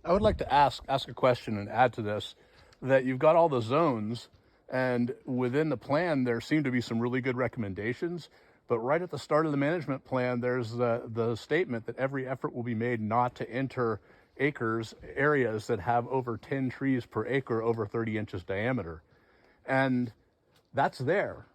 I would like to ask a question and add to this, that you've got all the zones, and within the plan there seem to be some really good recommendations, but right at the start of the management plan there's the statement that every effort will be made not to enter areas that have over 10 trees per acre over 30 inches diameter. And that's there.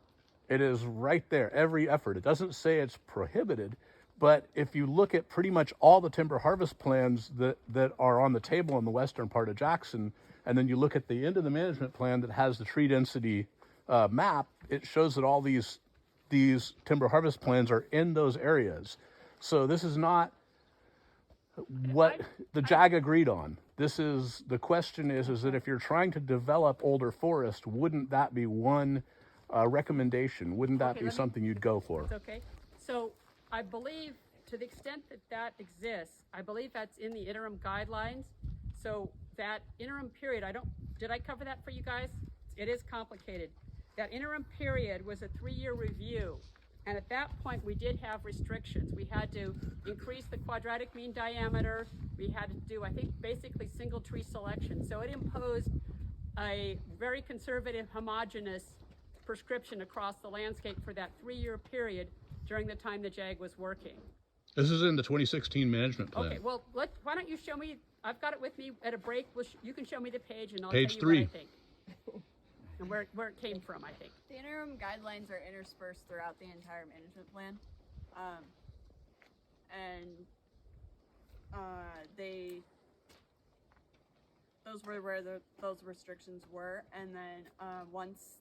It is right there, every effort. It doesn't say it's prohibited, but if you look at pretty much all the timber harvest plans that are on the table in the western part of Jackson, and then you look at the end of the management plan that has the tree density map, it shows that all these timber harvest plans are in those areas. So this is not what the JAG agreed on. This is, the question is that if you're trying to develop older forest, wouldn't that be one recommendation? Wouldn't that be something you'd go for? It's okay. So I believe, to the extent that that exists, I believe that's in the interim guidelines. So that interim period, did I cover that for you guys? It is complicated. That interim period was a 3-year review. And at that point, we did have restrictions. We had to increase the quadratic mean diameter. We had to do, I think, basically single tree selection. So it imposed a very conservative, homogeneous prescription across the landscape for that 3-year period during the time the JAG was working. This is in the 2016 management plan. Okay, well, why don't you show me, I've got it with me at a break. You can show me the page and I'll Page tell you 3. what I think. And where it came from, I think. The interim guidelines are interspersed throughout the entire management plan. Those were where those restrictions were. And then once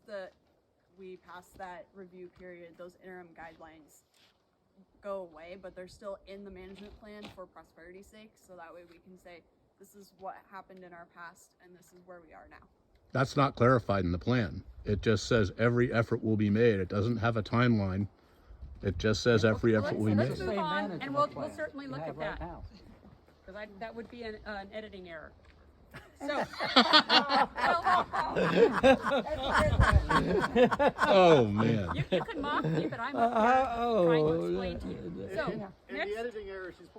we pass that review period, those interim guidelines go away, but they're still in the management plan for prosperity's sake. So that way we can say, this is what happened in our past and this is where we are now. That's not clarified in the plan. It just says every effort will be made. It doesn't have a timeline. It just says every effort will be made. Let's move on, and we'll certainly look at that. Because that would be an editing error. So, Oh, man. you can mock me, but I'm up here trying to explain to you. So, And the editing error she's